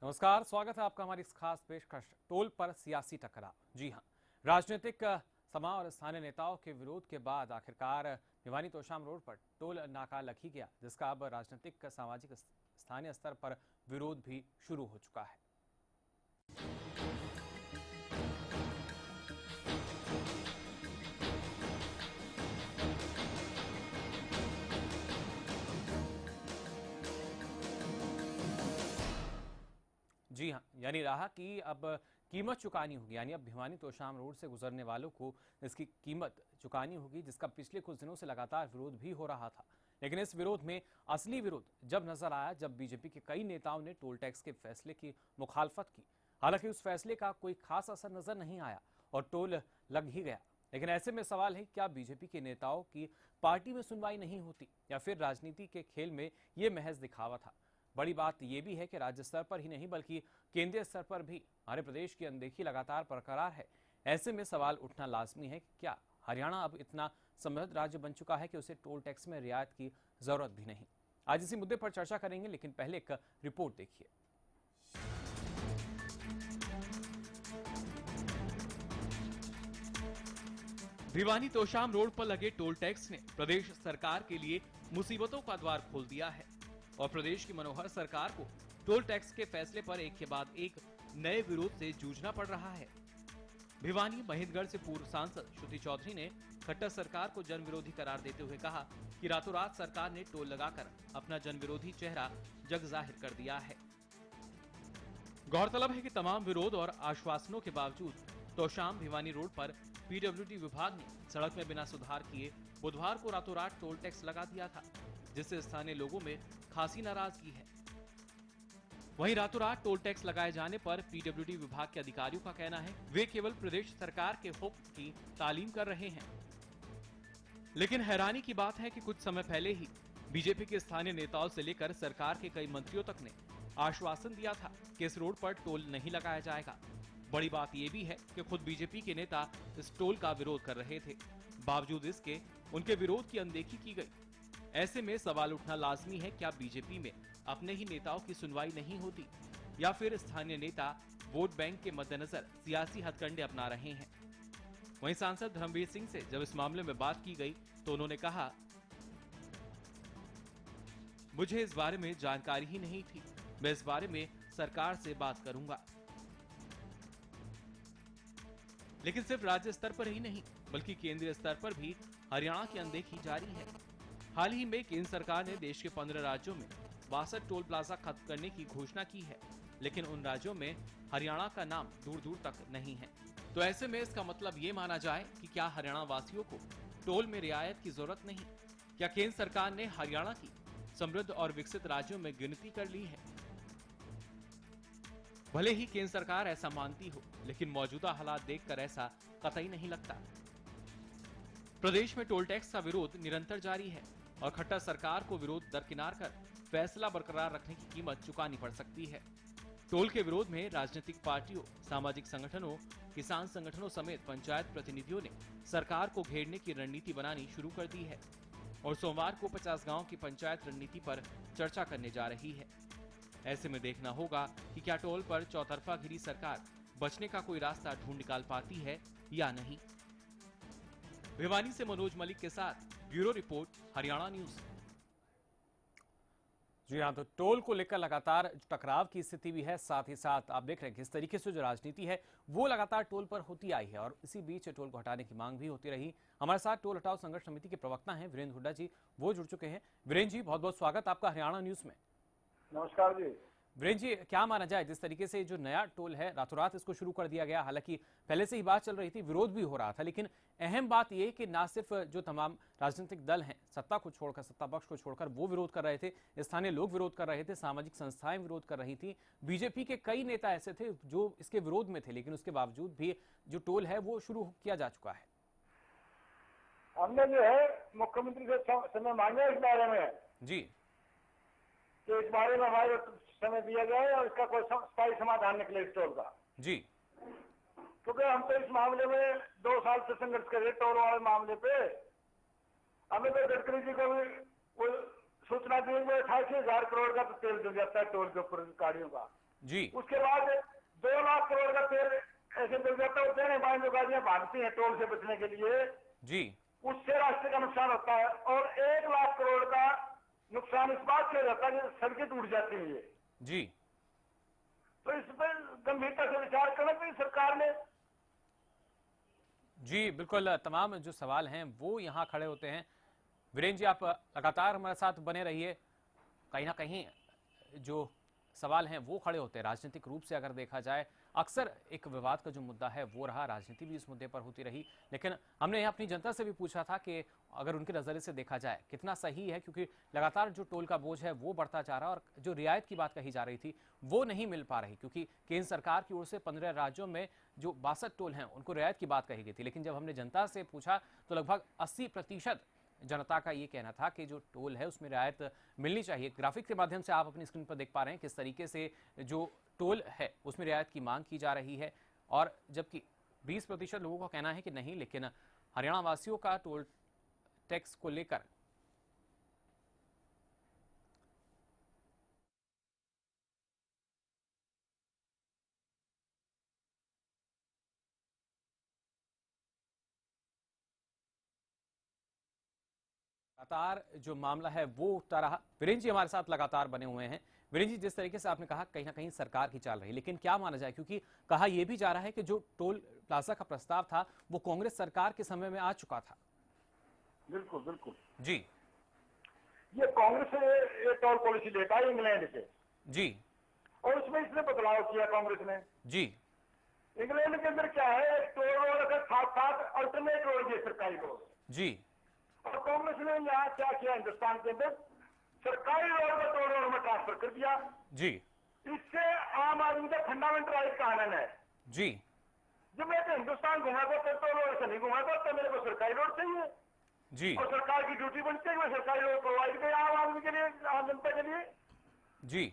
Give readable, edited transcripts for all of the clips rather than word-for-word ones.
नमस्कार, स्वागत है आपका हमारी इस खास पेशकश टोल पर सियासी टकराव। जी हां, राजनीतिक समा और स्थानीय नेताओं के विरोध के बाद आखिरकार भिवानी तोशाम रोड पर टोल नाका लग ही गया, जिसका अब राजनीतिक सामाजिक स्थानीय स्तर पर विरोध भी शुरू हो चुका है। जी हाँ, यानी रहा कि अब कीमत चुकानी होगी, यानी अब भिवानी तोशाम रोड से गुजरने वालों को इसकी कीमत चुकानी होगी, जिसका पिछले कुछ दिनों से लगातार विरोध भी हो रहा था। लेकिन इस विरोध में असली विरोध जब नजर आया जब बीजेपी के कई नेताओं ने टोल टैक्स के फैसले की मुखालफत की। हालांकि उस फैसले का कोई खास असर नजर नहीं आया और टोल लग ही गया। लेकिन ऐसे में सवाल है, क्या बीजेपी के नेताओं की पार्टी में सुनवाई नहीं होती या फिर राजनीति के खेल में ये महज दिखावा था? बड़ी बात यह भी है कि राज्य स्तर पर ही नहीं बल्कि केंद्रीय स्तर पर भी हमारे प्रदेश की अनदेखी लगातार बरकरार है। ऐसे में सवाल उठना लाजमी है कि क्या हरियाणा अब इतना समृद्ध राज्य बन चुका है कि उसे टोल टैक्स में रियायत की जरूरत भी नहीं? आज इसी मुद्दे पर चर्चा करेंगे, लेकिन पहले एक रिपोर्ट देखिए। भिवानी तोशाम रोड पर लगे टोल टैक्स ने प्रदेश सरकार के लिए मुसीबतों का द्वार खोल दिया है और प्रदेश की मनोहर सरकार को टोल टैक्स के फैसले पर एक के बाद एक नए विरोध से जूझना पड़ रहा है। भिवानी महेंद्रगढ़ से पूर्व सांसद श्रुति चौधरी ने खट्टर सरकार को जन विरोधी करार देते हुए कहा कि रातों रात सरकार ने टोल लगाकर अपना जन विरोधी चेहरा जग जाहिर कर दिया है। गौरतलब है कि तमाम विरोध और आश्वासनों के बावजूद तोशाम भिवानी रोड पर पीडब्ल्यूडी विभाग ने सड़क में बिना सुधार किए बुधवार को रातों रात टोल टैक्स लगा दिया था, जिससे स्थानीय लोगों में खासी नाराजगी है। वहीं रातों रात टोल टैक्स लगाए जाने पर पीडब्ल्यूडी विभाग के अधिकारियों का कहना है वे केवल प्रदेश सरकार के हुक्म की तालीम कर रहे हैं। लेकिन हैरानी की बात है कि कुछ समय पहले ही बीजेपी के स्थानीय नेताओं से लेकर सरकार के कई मंत्रियों तक ने आश्वासन दिया था कि इस रोड पर टोल नहीं लगाया जाएगा। बड़ी बात यह भी है कि खुद बीजेपी के नेता इस टोल का विरोध कर रहे थे, बावजूद इसके उनके विरोध की अनदेखी की गई। ऐसे में सवाल उठना लाजमी है, क्या बीजेपी में अपने ही नेताओं की सुनवाई नहीं होती या फिर स्थानीय नेता वोट बैंक के मद्देनजर सियासी हथकंडे अपना रहे हैं? वहीं सांसद धर्मवीर सिंह से जब इस मामले में बात की गई तो उन्होंने कहा, मुझे इस बारे में जानकारी ही नहीं थी, मैं इस बारे में सरकार से बात करूंगा। लेकिन सिर्फ राज्य स्तर पर ही नहीं बल्कि केंद्रीय स्तर पर भी हरियाणा की अनदेखी जारी है। हाल ही में केंद्र सरकार ने देश के 15 राज्यों में 62 टोल प्लाजा खत्म करने की घोषणा की है, लेकिन उन राज्यों में हरियाणा का नाम दूर दूर तक नहीं है। तो ऐसे में इसका मतलब ये माना जाए कि क्या हरियाणा वासियों को टोल में रियायत की जरूरत नहीं? क्या केंद्र सरकार ने हरियाणा की समृद्ध और विकसित राज्यों में गिनती कर ली है? भले ही केंद्र सरकार ऐसा मानती हो, लेकिन मौजूदा हालात देखकर ऐसा कतई नहीं लगता। प्रदेश में टोल टैक्स का विरोध निरंतर जारी है और खट्टर सरकार को विरोध दरकिनार कर फैसला बरकरार रखने की कीमत चुकानी पड़ सकती है। टोल के विरोध में राजनीतिक पार्टियों, सामाजिक संगठनों, किसान संगठनों समेत पंचायत प्रतिनिधियों ने सरकार को घेरने की रणनीति बनानी शुरू कर दी है और सोमवार को 50 गांव की पंचायत रणनीति पर चर्चा करने जा रही है। ऐसे में देखना होगा कि क्या टोल पर चौतरफा घिरी सरकार बचने का कोई रास्ता ढूंढ निकाल पाती है या नहीं। भिवानी से मनोज मलिक के साथ ब्यूरो रिपोर्ट, हरियाणा न्यूज। जी हाँ, तो टोल को लेकर लगातार टकराव की स्थिति भी है, साथ ही साथ आप देख रहे हैं किस तरीके से जो राजनीति है वो लगातार टोल पर होती आई है और इसी बीच टोल को हटाने की मांग भी होती रही। हमारे साथ टोल हटाओ संघर्ष समिति के प्रवक्ता हैं वीरेंद्र हुड्डा जी, वो जुड़ चुके हैं। वीरेंद्र जी, बहुत बहुत स्वागत आपका हरियाणा न्यूज में। नमस्कार जी। वीरेंद्र जी, क्या माना जाए जिस तरीके से जो नया टोल है रातों रात इसको शुरू कर दिया गया? हालांकि पहले से ही बात चल रही थी, विरोध भी हो रहा था, लेकिन अहम बात यह कि ना सिर्फ जो तमाम राजनीतिक दल हैं सत्ता को छोड़कर, सत्ता पक्ष को छोड़कर वो विरोध कर रहे थे, स्थानीय लोग विरोध कर रहे थे, सामाजिक संस्थाएं विरोध कर रही थी, बीजेपी के कई नेता ऐसे थे जो इसके विरोध में थे, लेकिन उसके बावजूद भी जो टोल है वो शुरू किया जा चुका है। हमने जो है मुख्यमंत्री से समय मांगा इस बारे में जी, कि इस बारे में हमारे समय दिया जाए और इसका कोई स्थायी समाधान निकले इस टोल का जी, क्योंकि हम तो इस मामले में 2 साल से संघर्ष कर रहे टोल वाले मामले पे। हमें तो गडकरी जी को भी वो सूचना दी, 88,000 करोड़ का तो तेल जुड़ जाता है टोल के ऊपर गाड़ियों का। जी उसके बाद 2 लाख करोड़ का तेल ऐसे मिल जाता है, देने बाएं जो गाड़ियां भागती हैं टोल से बचने के लिए, जी उससे रास्ते का नुकसान होता है। और 1 लाख करोड़ का नुकसान इस बात से हो जाता है कि सड़कें टूट जाती हैं ये। जी तो इस पर गंभीरता से विचार करना चाहिए सरकार ने। जी बिल्कुल, तमाम जो सवाल हैं वो यहाँ खड़े होते हैं। वीरेंद्र जी, आप लगातार हमारे साथ बने रहिए। कहीं ना कहीं जो सवाल हैं वो खड़े होते हैं। राजनीतिक रूप से अगर देखा जाए, अक्सर एक विवाद का जो मुद्दा है वो रहा, राजनीति भी इस मुद्दे पर होती रही। लेकिन हमने यहाँ अपनी जनता से भी पूछा था कि अगर उनके नज़रिए से देखा जाए कितना सही है, क्योंकि लगातार जो टोल का बोझ है वो बढ़ता जा रहा है और जो रियायत की बात कही जा रही थी वो नहीं मिल पा रही, क्योंकि केंद्र सरकार की ओर से 15 राज्यों में जो 62 टोल हैं उनको रियायत की बात कही गई थी। लेकिन जब हमने जनता से पूछा तो लगभग 80% जनता का ये कहना था कि जो टोल है उसमें रियायत मिलनी चाहिए। ग्राफिक के माध्यम से आप अपनी स्क्रीन पर देख पा रहे हैं किस तरीके से जो टोल है उसमें रियायत की मांग की जा रही है, और जबकि 20% लोगों का कहना है कि नहीं। लेकिन हरियाणा वासियों का टोल टैक्स को लेकर लगातार जो मामला है वो उठता रहा। वीरेंद्र जी हमारे साथ लगातार बने हुए हैं। वीरेंद्र जी, जिस तरीके से आपने कहा कहीं ना कहीं सरकार की चाल रही, लेकिन क्या माना जाए, क्योंकि कहा यह भी जा रहा है कि जो टोल प्लाजा का प्रस्ताव था वो कांग्रेस सरकार के समय में आ चुका था। बिल्कुल बिल्कुल जी ये कांग्रेस ये टोल पॉलिसी लेता है इंग्लैंड से, जी और उसमें इसने बदलाव किया कांग्रेस ने। जी इंग्लैंड के अंदर क्या है, टोल रोड के साथ साथ अल्टरनेट रोड दिए सरकारी रोड, जी और कांग्रेस ने यहाँ क्या किया, हिंदुस्तान के अंदर सरकारी रोड को टोल रोड में ट्रांसफर कर दिया। जी इससे आम आदमी का फंडामेंटल राइट का हनन है। जी जब मैं तो हिंदुस्तान घुमा को टोल रोड से नहीं घुमा तो मेरे को सरकारी रोड चाहिए, जी और सरकार की ड्यूटी बनती है कि सरकारी रोड प्रोवाइड करे आम आदमी के लिए, आम जनता के लिए। जी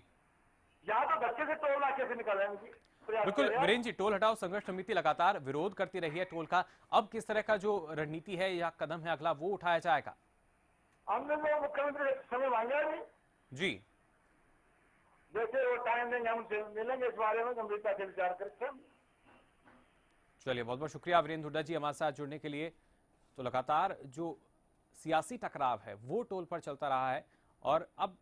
यहाँ तो धक्के से टोल नाके से निकालेंगे। बिल्कुल वीरेंद्र जी, टोल हटाओ संघर्ष समिति लगातार विरोध करती रही है टोल का। अब किस तरह का जो रणनीति है या कदम है अगला वो उठाया जाएगा? हमने तो मुख्यमंत्री से समय मांगा नहीं। जी जैसे वो टाइम देंगे हम उनसे मिलेंगे, इस बारे में गंभीरता से विचार करते हैं। चलिए, बहुत बहुत शुक्रिया वीरेंद्र हुड्डा जी हमारे साथ जुड़ने के लिए। तो लगातार जो सियासी टकराव है वो टोल पर चलता रहा है, और अब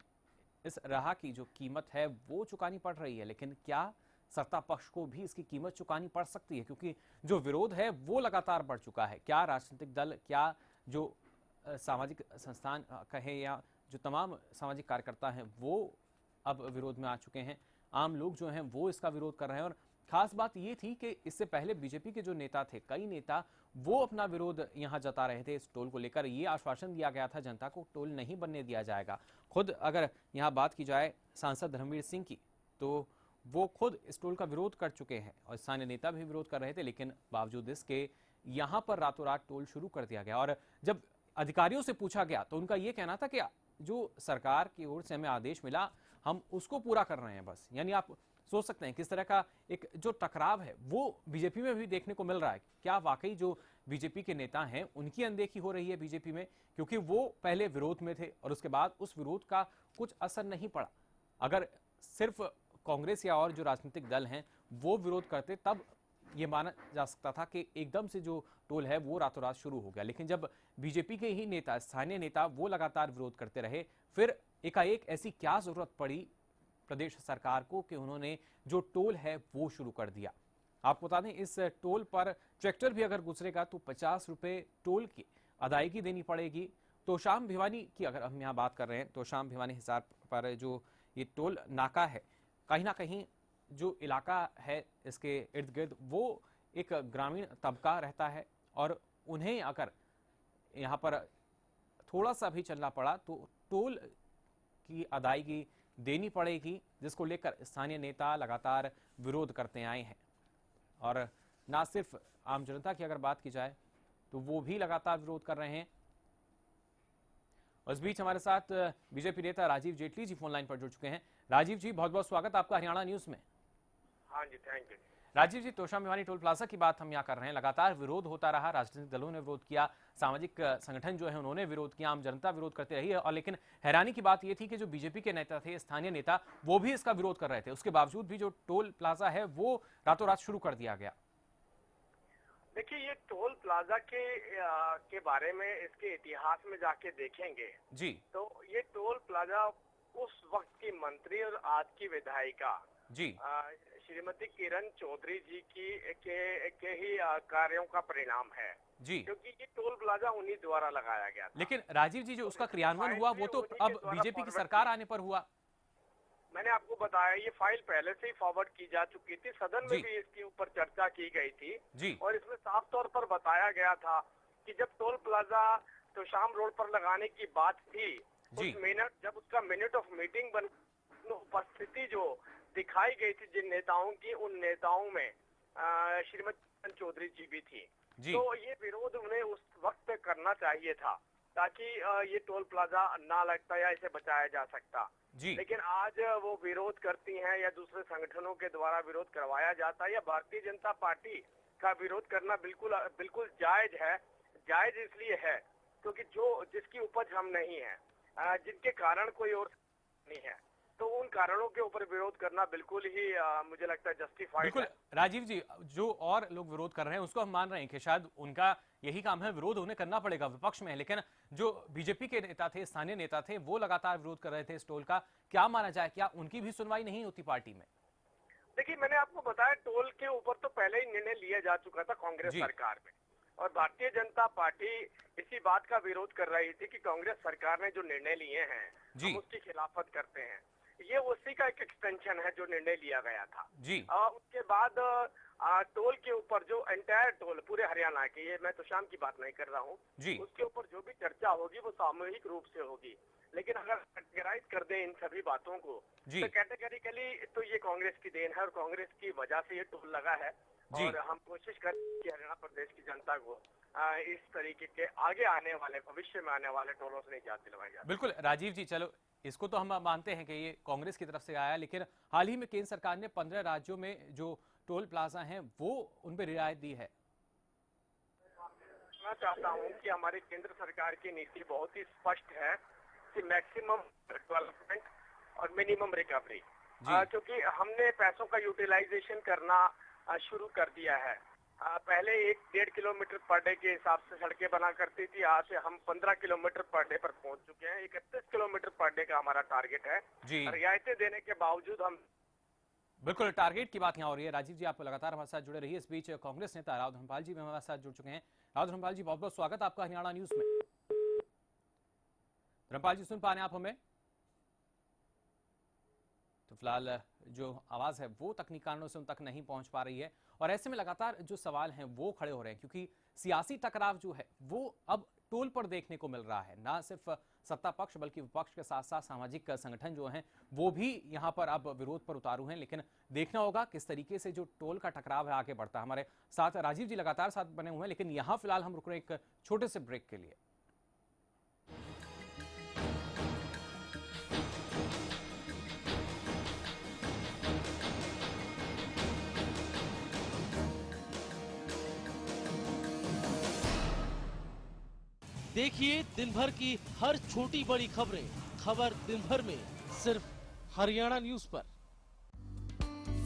इस राह की जो कीमत है वो चुकानी पड़ रही है। लेकिन क्या सत्ता पक्ष को भी इसकी कीमत चुकानी पड़ सकती है, क्योंकि जो विरोध है वो लगातार बढ़ चुका है। क्या राजनीतिक दल, क्या जो सामाजिक संस्थान कहे या जो तमाम सामाजिक कार्यकर्ता हैं वो अब विरोध में आ चुके हैं। आम लोग जो हैं वो इसका विरोध कर रहे हैं। और खास बात ये थी कि इससे पहले बीजेपी के जो नेता थे, कई नेता, वो अपना विरोध यहाँ जता रहे थे इस टोल को लेकर। ये आश्वासन दिया गया था जनता को, टोल नहीं बनने दिया जाएगा। खुद अगर यहाँ बात की जाए सांसद धर्मवीर सिंह की, तो वो खुद इस टोल का विरोध कर चुके हैं और स्थानीय नेता भी विरोध कर रहे थे। लेकिन बावजूद इसके यहाँ पर रातों रात टोल शुरू कर दिया गया। और जब अधिकारियों से पूछा गया तो उनका ये कहना था कि जो सरकार की ओर से हमें आदेश मिला हम उसको पूरा कर रहे हैं बस। यानी आप सोच सकते हैं किस तरह का एक जो टकराव है वो बीजेपी में भी देखने को मिल रहा है। क्या वाकई जो बीजेपी के नेता हैं उनकी अनदेखी हो रही है बीजेपी में, क्योंकि वो पहले विरोध में थे और उसके बाद उस विरोध का कुछ असर नहीं पड़ा। अगर सिर्फ कांग्रेस या और जो राजनीतिक दल हैं वो विरोध करते तब ये माना जा सकता था कि एकदम से जो टोल है वो रातों रात शुरू हो गया। लेकिन जब बीजेपी के ही नेता, स्थानीय नेता, वो लगातार विरोध करते रहे, फिर एकाएक ऐसी क्या जरूरत पड़ी प्रदेश सरकार को कि उन्होंने जो टोल है वो शुरू कर दिया। आपको बता दें इस टोल पर ट्रैक्टर भी अगर गुजरेगा तो 50 रुपए टोल की अदायगी देनी पड़ेगी। तोशाम भिवानी की अगर हम यहाँ बात कर रहे हैं, तोशाम भिवानी हिसार पर जो ये टोल नाका है, कहीं ना कहीं जो इलाका है इसके इर्द गिर्द वो एक ग्रामीण तबका रहता है, और उन्हें अगर यहाँ पर थोड़ा सा भी चलना पड़ा तो टोल की अदायगी देनी पड़ेगी, जिसको लेकर स्थानीय नेता लगातार विरोध करते आए हैं। और ना सिर्फ आम जनता की अगर बात की जाए तो वो भी लगातार विरोध कर रहे हैं। इस बीच हमारे साथ बीजेपी नेता राजीव जेटली जी फोन लाइन पर जुड़ चुके हैं। राजीव जी, बहुत बहुत स्वागत आपका हरियाणा न्यूज में। हाँ जी, thank you. Rajiv ji, Tosham Bhiwani toll plaza की बात हम यहाँ कर रहे हैं। लगातार विरोध होता रहा, राजनीतिक दलों ने विरोध किया, सामाजिक संगठन जो है उन्होंने विरोध किया, आम जनता विरोध करती रही है। और लेकिन हैरानी की बात यह थी कि जो बीजेपी के नेता थे, स्थानीय नेता, वो भी इसका विरोध कर रहे थे। उसके बावजूद भी जो टोल प्लाजा है वो रातों रात शुरू कर दिया गया। देखिए, ये टोल प्लाजा के बारे में इसके इतिहास में जाके देखेंगे जी, तो ये टोल प्लाजा उस वक्त की मंत्री और आज की विधायिका जी, श्रीमती किरण चौधरी जी के ही कार्यों का परिणाम है जी। क्योंकि ये टोल प्लाजा उन्हीं द्वारा लगाया गया था। लेकिन राजीव जी, जो उसका क्रियान्वयन हुआ वो तो अब बीजेपी की सरकार आने पर हुआ। मैंने आपको बताया, ये फाइल पहले से ही फॉरवर्ड की जा चुकी थी, सदन में जी। भी इसके ऊपर चर्चा की गई थी जी, और इसमें साफ तौर पर बताया गया था कि जब टोल प्लाजा तोशाम रोड पर लगाने की बात थी, जी। जब उसका मिनट ऑफ मीटिंग बन उपस्थिति जो दिखाई गई थी जिन नेताओं की, उन नेताओं में श्रीमती चौधरी जी भी थी। जी। तो ये विरोध उन्हें उस वक्त करना चाहिए था ताकि ये टोल प्लाजा ना लगता या इसे बचाया जा सकता। जी। लेकिन आज वो विरोध करती हैं या दूसरे संगठनों के द्वारा विरोध करवाया जाता है या भारतीय जनता पार्टी का विरोध करना बिल्कुल जायज है। जायज इसलिए है क्योंकि जिसकी उपज हम नहीं है, जिनके कारण कोई और नहीं है, तो उन कारणों के ऊपर विरोध करना बिल्कुल ही मुझे लगता है जस्टिफाइड बिल्कुल। है। राजीव जी, जो और लोग विरोध कर रहे हैं उसको हम मान रहे हैं कि शायद उनका यही काम है, विरोध उन्हें करना पड़ेगा, विपक्ष में है। लेकिन जो बीजेपी के नेता थे, स्थानीय नेता थे, वो लगातार विरोध कर रहे थे इस टोल का। क्या माना जाए, क्या उनकी भी सुनवाई नहीं होती पार्टी में? देखिए, मैंने आपको बताया टोल के ऊपर तो पहले ही निर्णय लिया जा चुका था कांग्रेस सरकार में, और भारतीय जनता पार्टी इसी बात का विरोध कर रही थी कि कांग्रेस सरकार ने जो निर्णय लिए हैं हम उसकी खिलाफत करते हैं। ये उसी का एक एक्सटेंशन है जो निर्णय लिया गया था। जी। उसके बाद टोल के ऊपर जो एंटायर टोल पूरे हरियाणा के, ये मैं तो शाम की बात नहीं कर रहा हूँ, उसके ऊपर जो भी चर्चा होगी वो सामूहिक रूप से होगी। लेकिन अगर कैटेगराइज कर दें इन सभी बातों को, तो कैटेगरिकली तो ये कांग्रेस की देन है और कांग्रेस की वजह से ये टोल लगा है। और हम कोशिश करें कि हरियाणा प्रदेश की जनता को इस तरीके के आगे आने वाले, भविष्य में आने वाले टोलों से निजात दिलवाई जाए। बिल्कुल राजीव जी, चलो इसको तो हम मानते हैं कि ये कांग्रेस की तरफ से आया, लेकिन हाल ही में केंद्र सरकार ने 15 राज्यों में जो टोल प्लाजा हैं वो उन पर रियायत दी है। मैं चाहता हूं कि हमारी केंद्र सरकार की नीति बहुत ही स्पष्ट है कि मैक्सिमम डेवलपमेंट और मिनिमम रिकवरी, क्योंकि हमने पैसों का यूटिलाइजेशन करना शुरू कर दिया है। पहले 1-1.5 किलोमीटर पर डे के हिसाब से सड़कें बना करती थी, आज से हम 15 किलोमीटर पर डे पर पहुंच चुके हैं। 31 किलोमीटर पर डे का हमारा टारगेट है। रियायतें देने के बावजूद हम बिल्कुल टारगेट की बात यहाँ हो रही है। राजीव जी, आप लगातार हमारे साथ जुड़े रहिए। इस बीच कांग्रेस नेता राव धर्मपाल जी भी हमारे साथ जुड़ चुके हैं। राव धर्मपाल जी, बहुत बहुत स्वागत आपका हरियाणा न्यूज में। धर्मपाल जी, सुन पा रहे हैं आप हमें? तो फिलहाल जो आवाज है वो तकनीकी कारणों से उन तक नहीं पहुंच पा रही है, और ऐसे में लगातार जो सवाल हैं वो खड़े हो रहे हैं, क्योंकि सियासी टकराव जो है वो अब टोल पर देखने को मिल रहा है। ना सिर्फ सत्ता पक्ष बल्कि विपक्ष के साथ साथ सामाजिक संगठन जो हैं वो भी यहां पर अब विरोध पर उतारू हैं। लेकिन देखना होगा किस तरीके से जो टोल का टकराव है आगे बढ़ता है। हमारे साथ राजीव जी लगातार साथ बने हुए हैं, लेकिन यहां फिलहाल हम रुक रहे हैं एक छोटे से ब्रेक के लिए। देखिए दिन भर की हर छोटी बड़ी खबरें, खबर दिन भर में सिर्फ हरियाणा न्यूज पर।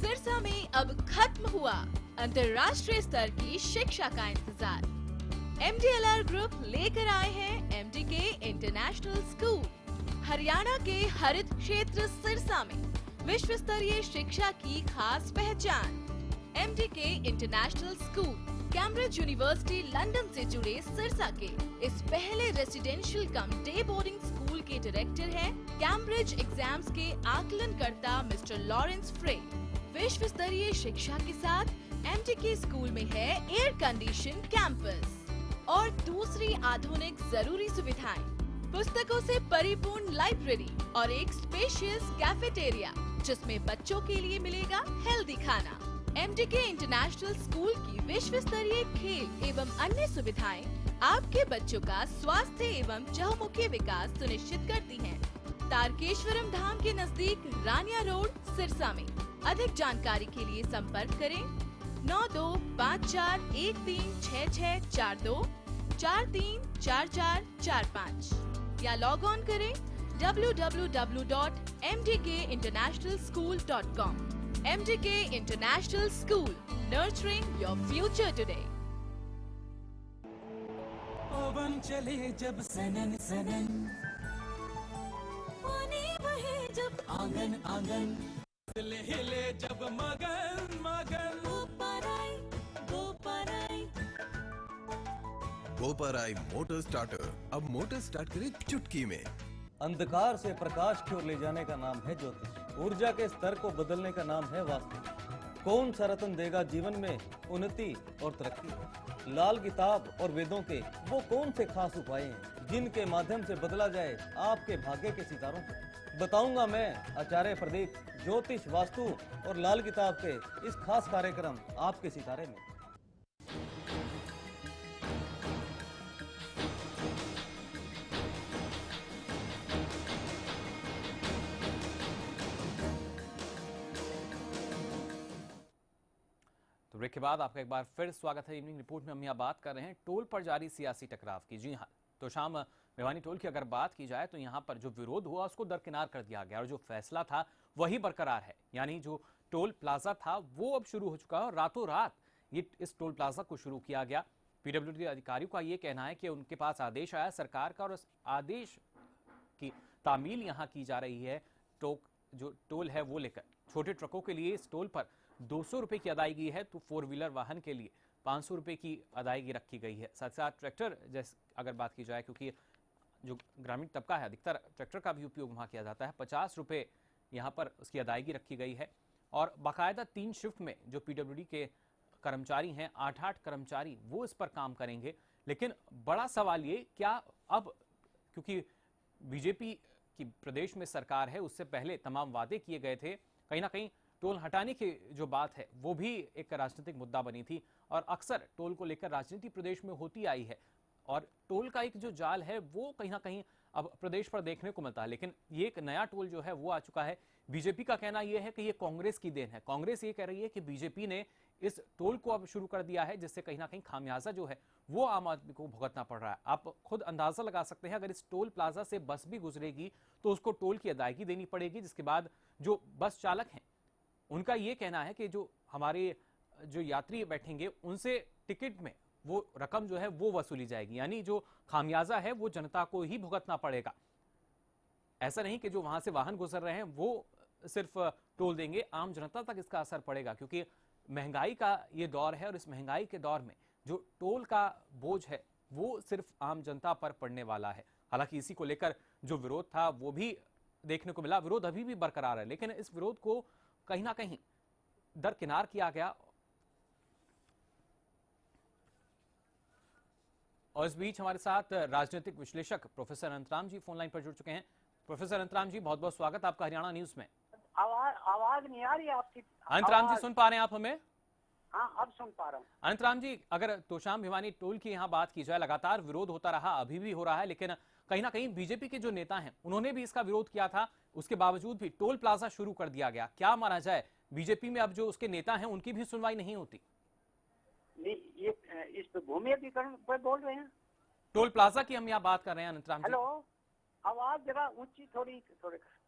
सिरसा में अब खत्म हुआ अंतर्राष्ट्रीय स्तर की शिक्षा का इंतजार। MDLR ग्रुप लेकर आए हैं MDK इंटरनेशनल स्कूल। हरियाणा के हरित क्षेत्र सिरसा में विश्व स्तरीय शिक्षा की खास पहचान। MDK international school Cambridge university London से जुड़े सिरसा के इस पहले रेसिडेंशियल कम डे बोर्डिंग स्कूल के डायरेक्टर हैं कैम्ब्रिज एग्जाम्स के आकलनकर्ता मिस्टर लॉरेंस फ्रे। विश्व स्तरीय शिक्षा के साथ MDK स्कूल में है एयर कंडीशन कैंपस और दूसरी आधुनिक जरूरी सुविधाएं, पुस्तकों से परिपूर्ण लाइब्रेरी और एक स्पेशियस कैफेटेरिया जिसमें बच्चों के लिए मिलेगा हेल्दी खाना। MDK इंटरनेशनल स्कूल की विश्व स्तरीय खेल एवं अन्य सुविधाएं आपके बच्चों का स्वास्थ्य एवं चहुमुखी विकास सुनिश्चित करती हैं। तारकेश्वरम धाम के नजदीक रानिया रोड सिरसा में। अधिक जानकारी के लिए संपर्क करें 9254136642 434445 या लॉग ऑन करें www.mdkinternationalschool.com। MDK International School, nurturing your future today। पवन चले जब सनन सनन, पानी बहे जब आंगन आंगन, हिले हिले जब मगन मगन, बोपराई मोटर स्टार्टर अब मोटर स्टार्ट करे चुटकी में। अंधकार से प्रकाश की ओर ले जाने का नाम है ज्योतिष, ऊर्जा के स्तर को बदलने का नाम है वास्तु। कौन सा रत्न देगा जीवन में उन्नति और तरक्की? लाल किताब और वेदों के वो कौन से खास उपाय हैं जिनके माध्यम से बदला जाए आपके भाग्य के सितारों को? बताऊंगा मैं आचार्य प्रदीप ज्योतिष, वास्तु और लाल किताब के इस खास कार्यक्रम आपके सितारे में। तो ब्रेक के बाद आपका एक बार फिर स्वागत है। इवनिंग रिपोर्ट में हम यहाँ बात कर रहे हैं टोल पर जारी सियासी टकराव की। जी हाँ, तो शाम भिवानी टोल की अगर बात की जाए तो यहाँ पर जो विरोध हुआ उसको दरकिनार कर दिया गया और जो फैसला था वही बरकरार है। यानी जो टोल प्लाजा था वो अब शुरू हो चुका है और रातों रात ये इस टोल प्लाजा को शुरू किया गया। पीडब्ल्यूडी अधिकारियों का ये कहना है कि उनके पास आदेश आया सरकार का और उस आदेश की तामील यहाँ की जा रही है। जो टोल है वो लेकर छोटे ट्रकों के लिए इस टोल पर 200 रुपए की अदायगी है, तो 4 व्हीलर वाहन के लिए 500 रुपए की अदायगी रखी गई है। साथ साथ ट्रैक्टर जैसे अगर बात की जाए, क्योंकि जो ग्रामीण तबका है अधिकतर ट्रैक्टर का भी उपयोग वहाँ किया जाता है, 50 रुपए यहाँ पर उसकी अदायगी रखी गई है। और बाकायदा 3 शिफ्ट में जो पीडब्ल्यूडी के कर्मचारी हैं, 8-8 कर्मचारी वो इस पर काम करेंगे। लेकिन बड़ा सवाल ये, क्या अब क्योंकि बीजेपी की प्रदेश में सरकार है, उससे पहले तमाम वादे किए गए थे, कहीं ना कहीं टोल हटाने की जो बात है वो भी एक राजनीतिक मुद्दा बनी थी और अक्सर टोल को लेकर राजनीति प्रदेश में होती आई है और टोल का एक जो जाल है वो कहीं ना कहीं अब प्रदेश पर देखने को मिलता है। लेकिन ये एक नया टोल जो है वो आ चुका है। बीजेपी का कहना यह है कि ये कांग्रेस की देन है। कांग्रेस ये कह रही है कि बीजेपी ने इस टोल को अब शुरू कर दिया है, जिससे कहीं ना कहीं खामियाजा जो है वो आम आदमी को भुगतना पड़ रहा है। आप खुद अंदाजा लगा सकते हैं, अगर इस टोल प्लाजा से बस भी गुजरेगी तो उसको टोल की अदायगी देनी पड़ेगी, जिसके बाद जो बस चालक हैं उनका ये कहना है कि जो हमारे जो यात्री बैठेंगे उनसे टिकट में वो रकम जो है वो वसूली जाएगी, यानी जो खामियाजा है वो जनता को ही भुगतना पड़ेगा। ऐसा नहीं कि जो वहां से वाहन गुजर रहे हैं वो सिर्फ टोल देंगे, आम जनता तक इसका असर पड़ेगा, क्योंकि महंगाई का ये दौर है और इस महंगाई के दौर में जो टोल का बोझ है वो सिर्फ आम जनता पर पड़ने वाला है। हालांकि इसी को लेकर जो विरोध था वो भी देखने को मिला, विरोध अभी भी बरकरार है, लेकिन इस विरोध को कहीं ना कहीं दरकिनार किया गया। और इस बीच हमारे साथ राजनीतिक विश्लेषक प्रोफेसर अनंतराम जी फोन लाइन पर जुड़ चुके हैं। प्रोफेसर अनंतराम जी, बहुत बहुत स्वागत आपका हरियाणा न्यूज में। आवाज नहीं आ रही आपकी। अनंतराम जी, सुन पा रहे हैं आप हमें? हाँ, अब सुन पा रहा हूँ। अनंतराम जी, अगर तोशाम भिवानी टोल की यहाँ बात की जाए, लगातार विरोध होता रहा, अभी भी हो रहा है, लेकिन कहीं ना कहीं बीजेपी के जो नेता हैं उन्होंने भी इसका विरोध किया था, उसके बावजूद भी टोल प्लाजा शुरू कर दिया गया। क्या माना जाए, बीजेपी में अब जो उसके नेता हैं उनकी भी सुनवाई नहीं होती? नहीं, ये इस पे भूमि अधिग्रहण पर बोल रहे हैं? टोल प्लाजा की हम यहाँ बात कर रहे हैं अनंतराम जी। हेलो, आवाज जरा ऊंची थोड़ी।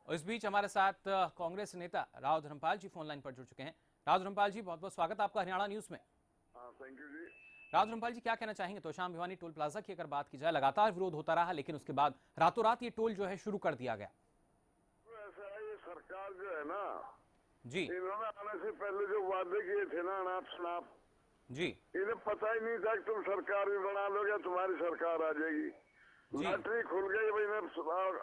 इस बीच हमारे साथ कांग्रेस नेता राव धर्मपाल जी फोन लाइन पर जुड़ चुके हैं। राव धर्मपाल जी, बहुत बहुत स्वागत आपका हरियाणा न्यूज में। थैंक यू जी। राव धर्मपाल जी, क्या कहना चाहेंगे? तोशाम भिवानी टोल प्लाजा की अगर बात की जाए, लगातार विरोध होता रहा, लेकिन उसके बाद रातों रात ये टोल जो है शुरू कर दिया गया। तो ऐसा है, ये सरकार जो है ना जी, इन्होंने आने से पहले जो वादे किए थे ना अनाप शनाप जी, इन्हें पता ही नहीं था कि तुम सरकार भी बना लोगे, तुम्हारी सरकार आ जाएगी। लॉटरी खुल गई भाई, इन्हें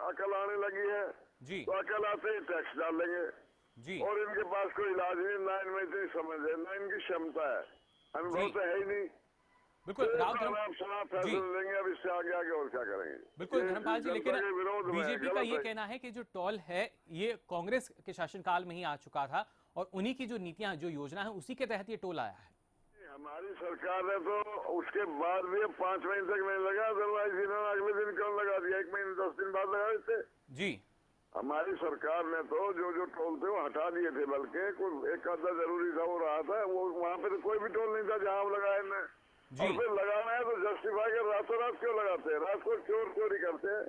अकल आने लगी है जी, तो अकल आते ही टैक्स डालेंगे जी, और इनके पास कोई इलाज नहीं, ना इनमें इतनी समझ है, ना इनकी क्षमता है, अनुभव तो है ही नहीं। बिल्कुल राव फैसले लेंगे, अब इससे आगे आगे और क्या करेंगे। बिल्कुल धर्मपाल जी, लेकिन बीजेपी का ये कहना है कि जो टोल है ये कांग्रेस के शासनकाल में ही आ चुका था और उन्हीं की जो नीतियां, जो योजना है, उसी के तहत ये टोल आया है। हमारी सरकार है तो उसके बाद भी 5 महीने तक नहीं लगा, अदरवाइज इन्होंने अगले दिन क्यों लगा दिया? 1 महीने 10 दिन बाद लगा देते। जी, हमारी सरकार ने तो जो टोल थे वो हटा दिए थे, बल्कि कोई एक आधा जरूरी था वो रहा था, वो वहाँ पे तो कोई भी टोल नहीं था जहाँ हम लगाए ना। और फिर लगाना है तो जस्टिफाई कर रातों रात क्यों लगाते हैं, रात को चोरी करते हैं।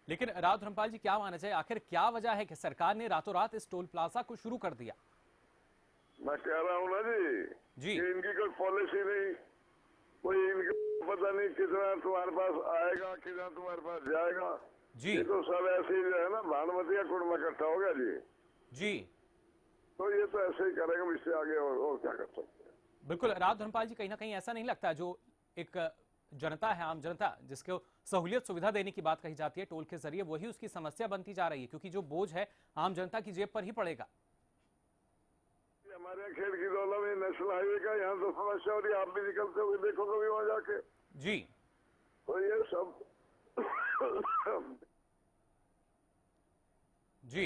लेकिन राव धर्मपाल जी क्या माना चाहिए, आखिर क्या वजह है कि सरकार ने रातों रात इस टोल प्लाजा को शुरू कर दिया? मैं कह रहा हूँ ना जी कि इनकी कोई पॉलिसी नहीं, कोई इनका पता नहीं कितना तुम्हारे पास आएगा, कितना तुम्हारे पास जाएगा जी। ये तो सब ऐसे ही जो है ना, भानुमती का कुंड में इकट्ठा हो गया जी। तो ये तो ऐसे ही करेगा, इससे आगे और क्या कर सकते हैं। बिल्कुल राव धर्मपाल जी, कहीं ना कहीं ऐसा नहीं लगता जो एक जनता है, आम जनता जिसको सहूलियत सुविधा देने की बात कही जाती है टोल के जरिए, वही उसकी समस्या बनती जा रही है, क्योंकि जो बोझ है आम जनता की जेब पर ही पड़ेगा। हमारे यहाँ खेड़ की दौलत में नेशनल हाईवे का यहाँ तो समस्या हो रही है, आप भी निकलते हुए देखो कभी वहां जाके जी। तो ये सब जी,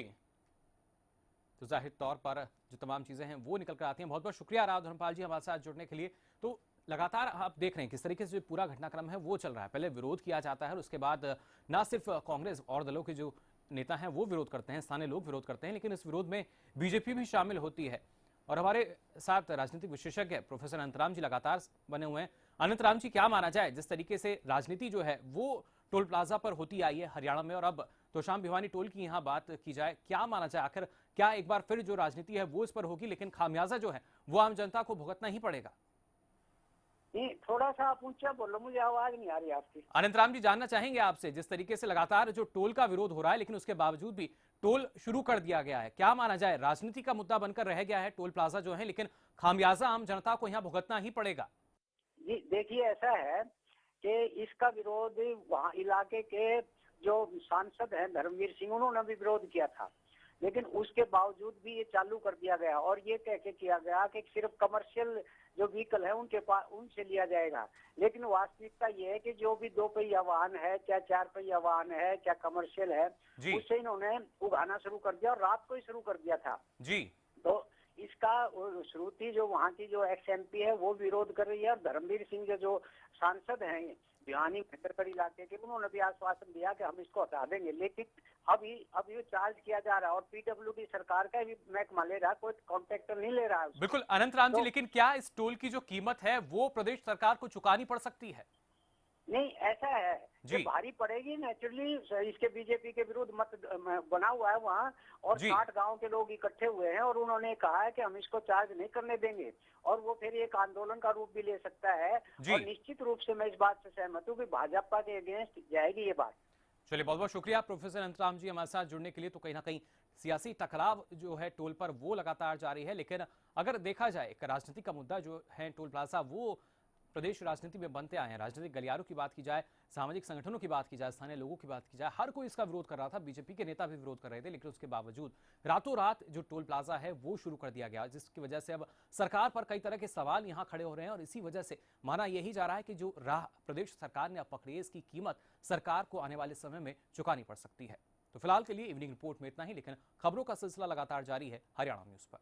तो जाहिर तौर पर जो तमाम चीजें हैं वो निकल कर आती हैं। बहुत बहुत शुक्रिया राव धर्मपाल जी हमारे साथ जुड़ने के लिए। तो लगातार आप देख रहे हैं किस तरीके से जो पूरा घटनाक्रम है वो चल रहा है। पहले विरोध किया जाता है और उसके बाद ना सिर्फ कांग्रेस और दलों के जो नेता हैं वो विरोध करते हैं, स्थानीय लोग विरोध करते हैं, लेकिन इस विरोध में बीजेपी भी शामिल होती है। और हमारे साथ राजनीतिक विशेषज्ञ प्रोफेसर अनंतराम जी लगातार बने हुए हैं। अनंतराम जी, क्या माना जाए, जिस तरीके से राजनीति जो है वो टोल प्लाजा पर होती आई है हरियाणा में, और अब तोशाम भिवानी टोल की यहाँ बात की जाए, क्या माना जाए, आखिर क्या एक बार फिर जो राजनीति है वो इस पर होगी, लेकिन खामियाजा जो है वो आम जनता को भुगतना ही पड़ेगा? नहीं, थोड़ा सा आप ऊंचा बोलो, मुझे आवाज नहीं आ रही आपकी। अनंतराम जी, जानना चाहेंगे आपसे, जिस तरीके से लगातार जो टोल का विरोध हो रहा है लेकिन उसके बावजूद भी टोल शुरू कर दिया गया है, क्या माना जाए, राजनीति का मुद्दा बनकर रह गया है टोल प्लाजा जो है, लेकिन खामियाजा आम जनता को यहाँ भुगतना ही पड़ेगा? जी देखिए, ऐसा है कि इसका विरोध वहाँ इलाके के जो सांसद हैं धर्मवीर सिंह, उन्होंने भी विरोध किया था, लेकिन उसके बावजूद भी ये चालू कर दिया गया और ये कह के किया गया कि सिर्फ कमर्शियल जो व्हीकल है उनके पास उनसे लिया जाएगा। लेकिन वास्तविकता ये है कि जो भी 2 पहिया वाहन है, क्या 4 पहिया वाहन है, क्या कमर्शियल है, उससे इन्होंने उगाना शुरू कर दिया और रात को ही शुरू कर दिया था जी। तो इसका श्रुति जो वहाँ की जो एक्स-एमपी है वो विरोध कर रही है, और धर्मवीर सिंह जो सांसद हैं भिवानी मेहतरगढ़ इलाके के, उन्होंने भी आश्वासन दिया कि हम इसको हटा देंगे। लेकिन अभी चार्ज किया जा रहा है और पीडब्ल्यूडी सरकार का भी महकमा ले रहा है, कोई कॉन्ट्रैक्टर नहीं ले रहा है। बिल्कुल अनंतराम जी, लेकिन क्या इस टोल की जो कीमत है वो प्रदेश सरकार को चुकानी पड़ सकती है? नहीं, ऐसा है कि भारी पड़ेगी नेचुरली। इसके बीजेपी के विरुद्ध मत बना हुआ है वहाँ, और 60 गांव के लोग इकट्ठे हुए हैं और उन्होंने कहा है कि हम इसको चार्ज नहीं करने देंगे, और वो फिर एक आंदोलन का रूप भी ले सकता है। और निश्चित रूप से मैं इस बात से सहमत हूँ कि भाजपा के अगेंस्ट जाएगी ये बात। चलिए, बहुत बहुत शुक्रिया प्रोफेसर अनंतराम जी हमारे साथ जुड़ने के लिए। तो कहीं ना कहीं सियासी टकराव जो है टोल पर वो लगातार जारी है, लेकिन अगर देखा जाए एक राजनीति का मुद्दा जो है टोल प्लाजा, वो प्रदेश राजनीति में बनते आए हैं। राजनीतिक गलियारों की बात की जाए, सामाजिक संगठनों की बात की जाए, स्थानीय लोगों की बात की जाए, हर कोई इसका विरोध कर रहा था। बीजेपी के नेता भी विरोध कर रहे थे, लेकिन उसके बावजूद रातों रात जो टोल प्लाजा है वो शुरू कर दिया गया, जिसकी वजह से अब सरकार पर कई तरह के सवाल यहाँ खड़े हो रहे हैं। और इसी वजह से माना यही जा रहा है कि जो राह प्रदेश सरकार ने अब पकड़ी है, इसकी कीमत सरकार को आने वाले समय में चुकानी पड़ सकती है। तो फिलहाल के लिए इवनिंग रिपोर्ट में इतना ही, लेकिन खबरों का सिलसिला लगातार जारी है हरियाणा न्यूज पर।